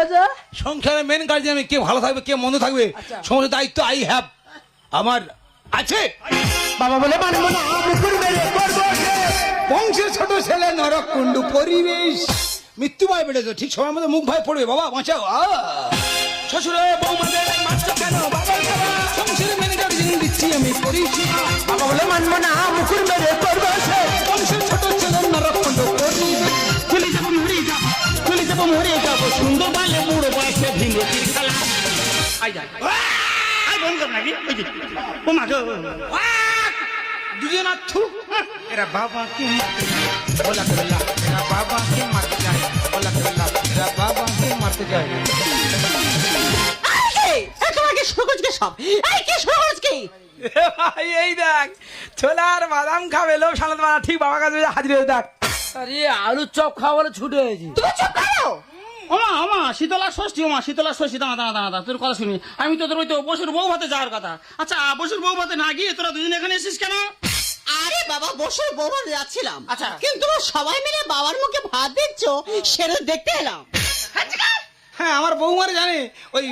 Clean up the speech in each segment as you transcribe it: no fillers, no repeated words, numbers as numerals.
হয়েছে? সংসারের main guardian আমি, কে ভালো থাকবে কে মন্দ থাকবে সমস্ত দায়িত্ব আই হ্যাভ, আমার আছে। বাবা বলে মানবো না, মুকুর মেরে করবো সে। বংশের ছোট ছেলে নরক কুণ্ডু পরিবেশ, মৃত্যু ভয় বেড়েছে, ঠিক সময় মতো মুখ ভয় পড়বে, বাবা বাঁচাও। শ্বশুরে বৌমাদের মারছো কেন বাবা, সংসারের মেন গার্জিয়ান দিচ্ছি আমি পরিষেবা। বাবা বলে মানবো না, মুকুর মেরে করবো সে। বংশের ছোট ছেলে নরক কুণ্ডু পরিবেশ, চলে যাবো মরে যাবো, চলে যাবো মরে যাবো, সুন্দর বালে বুড়ো বয়সে ভিঙ্গতি খেলা। আই যাই আই বন্ধ কর নাকি ওই যে ও মা গো দুজন আথু এরা বাবাকে বলা করলা, এরা বাবাকে মারতে যায়, বলা করলা, এরা বাবাকে মারতে যায়। তোমাকে শুরু করছি সব, এই কি শুরু করছি? এই দেখ ছোলার বাদাম খাবে লোক সালাদ বানা ঠিক বাবা কাছে হাজির হয়ে দেখ। আরে আলুর চপ খাওয়া বলে ছুটে হয়েছি। তুমি চুপ করো। ওমা শীতলা ষষ্ঠী, ওমা শীতলা ষষ্ঠী, দাঁড়া তোর কথা শুনি। আমি তোদের ওই তো বসুর বউ ভাতে যাওয়ার কথা। আচ্ছা বসুর বউ ভাতে না গিয়ে তোরা দুজন এখানে এসেছিস কেন? আরে বাবা বসে বৌমা যাচ্ছিলাম, আচ্ছা। কিন্তু তোমরা সবাই মিলে বাবার মুখে ভাত দিচ্ছ সেটা দেখতে এলাম। হ্যাঁ আমার বৌমারা জানে ওই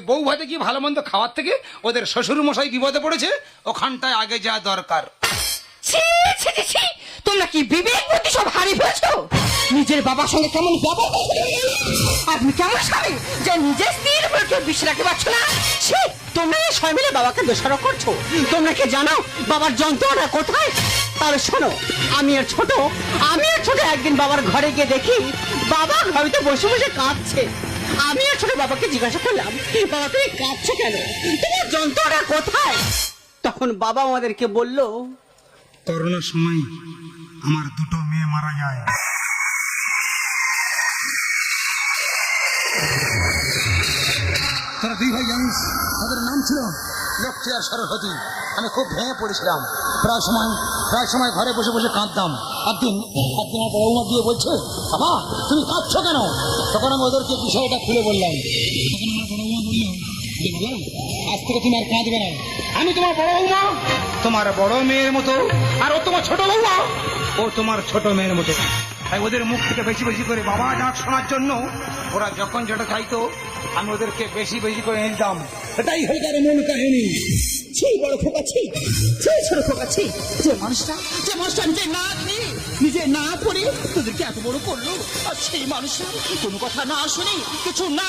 বউ ভাতে কি ভালো মন্দ খাওয়ার থেকে ওদের শ্বশুর মশাই বিপদে পড়েছে, ওখানটায় আগে যাওয়া দরকার। ছি ছি ছি, ছি তোমরা কি বিবেক বুদ্ধি সব হারিয়ে ফেলছো? নিজের বাবার সঙ্গে কেমন ব্যবহার করছো? আপনি কেমন স্বামী যে নিজের স্ত্রীর উপর কেউ বিশ্বাস রাখতে পারছো না? ছি, তোমরা এই সবাই মিলে বাবাকে দোষারোপ করছো। তোমরা কি জানো বাবার যন্ত্রণা কোথায়? তাহলে শোনো, আমি আর ছোট একদিন বাবার ঘরে গিয়ে দেখি বাবা ঘরেতে বসে বসে কাঁদছে। আমি আর ছোট বাবাকে জিজ্ঞাসা করলাম, বাবা তুমি কাঁদছো কেন, তোমার যন্ত্রণা কোথায়? তখন বাবা আমাদেরকে বলল, করোনার সময় আমার দুটো মেয়ে মারা যায়। তোরা দুই ভাই জানিস তাদের নাম ছিল লক্ষ্মী আর সরস্বতী। আমি খুব ভেঙে পড়েছিলাম, প্রায় সময় ঘরে বসে বসে কাঁদতাম। একদিন আমার বৌমা গিয়ে বলছে, বাবা তুমি কাঁদছো কেন? তখন আমি ওদেরকে বিষয়টা খুলে বললাম। তখন আমার বড় বৌমা বললো, আজ থেকে তুমি আর কাঁদবে না, আমি তোমার বড় বৌমা, তোমার বড় মেয়ের মতো, আর ও তোমার ছোট বৌমা, ও তোমার ছোট মেয়ের মতো। তাই ওদের মুখ থেকে বেশি বেশি করে বাবা ডাক শোনার জন্য ওরা যখন যেটা চাইতো আমি ওদেরকে বেশি বেশি করে এনে দিতাম। এটাই হল তার মূল কাহিনী। ছি বড় খোকা, ছি ছোট খোকা, ছি যে মানুষটা নিজে না খেয়ে নিজে না পড়ে তোদেরকে এত বড় করলো, আর সেই মানুষটা কোনো কথা না শুনে কিছু না